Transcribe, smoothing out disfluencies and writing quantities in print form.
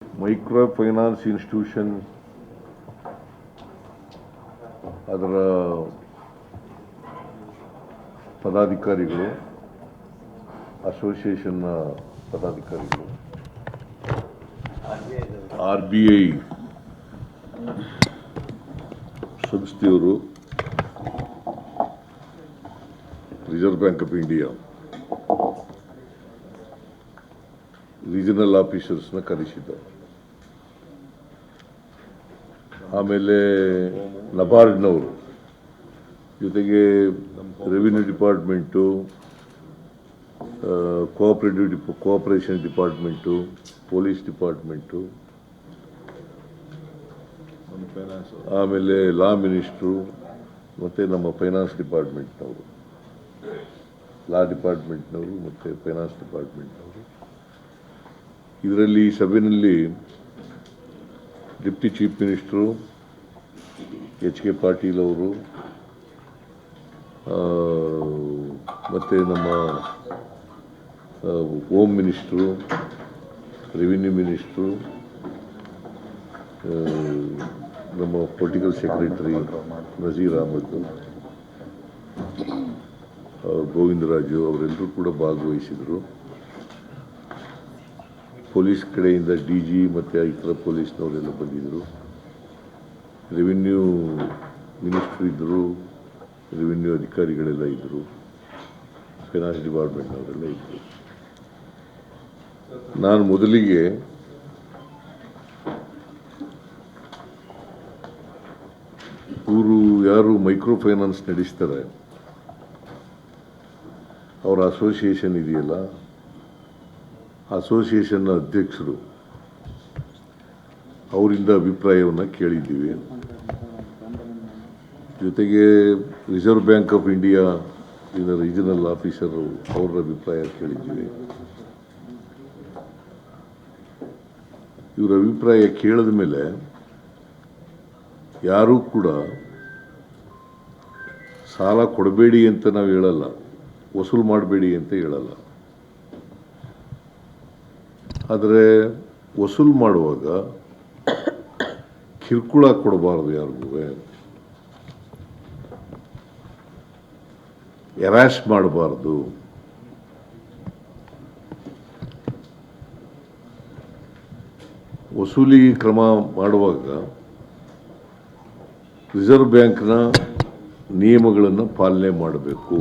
Micro finance institution ಅದರ ಪದಾಧಿಕಾರಿಗಳು, ಅಸೋಸಿಯೇಷನ್ನ ಪದಾಧಿಕಾರಿಗಳು, RBI ಸಂಸ್ಥೆಯವರು, reserve bank of India regional ಆಫೀಸರ್ಸ್ನ ಕರೆಸಿದ್ದಾರೆ. ಆಮೇಲೆ ನಬಾರ್ಡ್ನವರು ಜೊತೆಗೆ revenue department, cooperation department, police department, ಆಮೇಲೆ ಲಾ ಮಿನಿಸ್ಟ್ರು ಮತ್ತು ನಮ್ಮ ಫೈನಾನ್ಸ್ ಡಿಪಾರ್ಟ್ಮೆಂಟ್ನವರು, ಲಾ ಡಿಪಾರ್ಟ್ಮೆಂಟ್ನವರು ಮತ್ತು ಫೈನಾನ್ಸ್ ಡಿಪಾರ್ಟ್ಮೆಂಟ್ನವರು. ಇದರಲ್ಲಿ ಈ ಸಭೆಯಲ್ಲಿ deputy chief minister HK Patil ಅವರು, ಮತ್ತು ನಮ್ಮ ಹೋಮ್ ಮಿನಿಸ್ಟ್ರು, ರೆವಿನ್ಯೂ ಮಿನಿಸ್ಟ್ರು, ನಮ್ಮ ಪೊಲಿಟಿಕಲ್ ಸೆಕ್ರೆಟರಿ ನಜೀರ್ ಅಹಮದ್, ಗೋವಿಂದರಾಜು ಅವರೆಲ್ಲರೂ ಕೂಡ ಭಾಗವಹಿಸಿದರು. ಪೊಲೀಸ್ ಕಡೆಯಿಂದ DG ಮತ್ತು ಇತರ ಪೊಲೀಸ್ನವರೆಲ್ಲ ಬಂದಿದ್ದರು. ರೆವಿನ್ಯೂ ಮಿನಿಸ್ಟ್ರು ಇದ್ದರು, ರೆವಿನ್ಯೂ ಅಧಿಕಾರಿಗಳೆಲ್ಲ ಇದ್ದರು, ಫೈನಾನ್ಸ್ ಡಿಪಾರ್ಟ್ಮೆಂಟ್ನವರೆಲ್ಲ ಇದ್ದರು. ನಾನು ಮೊದಲಿಗೆ ಇವರು ಯಾರು ಮೈಕ್ರೋ ಫೈನಾನ್ಸ್ ನಡೆಸ್ತಾರೆ ಅವರ ಅಸೋಸಿಯೇಷನ್ ಇದೆಯಲ್ಲ, ಅಸೋಸಿಯೇಷನ್ನ ಅಧ್ಯಕ್ಷರು ಅವರಿಂದ ಅಭಿಪ್ರಾಯವನ್ನು ಕೇಳಿದ್ದೀವಿ. ಜೊತೆಗೆ ರಿಸರ್ವ್ ಬ್ಯಾಂಕ್ ಆಫ್ ಇಂಡಿಯಾ ಇದರ ರೀಜನಲ್ ಆಫೀಸರು ಅವರ ಅಭಿಪ್ರಾಯ ಕೇಳಿದ್ದೀವಿ. ಇವರ ಅಭಿಪ್ರಾಯ ಕೇಳಿದ ಮೇಲೆ ಯಾರೂ ಕೂಡ ಸಾಲ ಕೊಡಬೇಡಿ ಅಂತ ನಾವು ಹೇಳಲ್ಲ, ವಸೂಲು ಮಾಡಬೇಡಿ ಅಂತ ಹೇಳಲ್ಲ. ಆದರೆ ವಸೂಲು ಮಾಡುವಾಗ ಕಿರುಕುಳ ಕೊಡಬಾರ್ದು, ಯಾರಿಗೂ ಎರಾಶ್ ಮಾಡಬಾರ್ದು. ವಸೂಲಿ ಕ್ರಮ ಮಾಡುವಾಗ ರಿಸರ್ವ್ ಬ್ಯಾಂಕ್ನ ನಿಯಮಗಳನ್ನು ಪಾಲನೆ ಮಾಡಬೇಕು.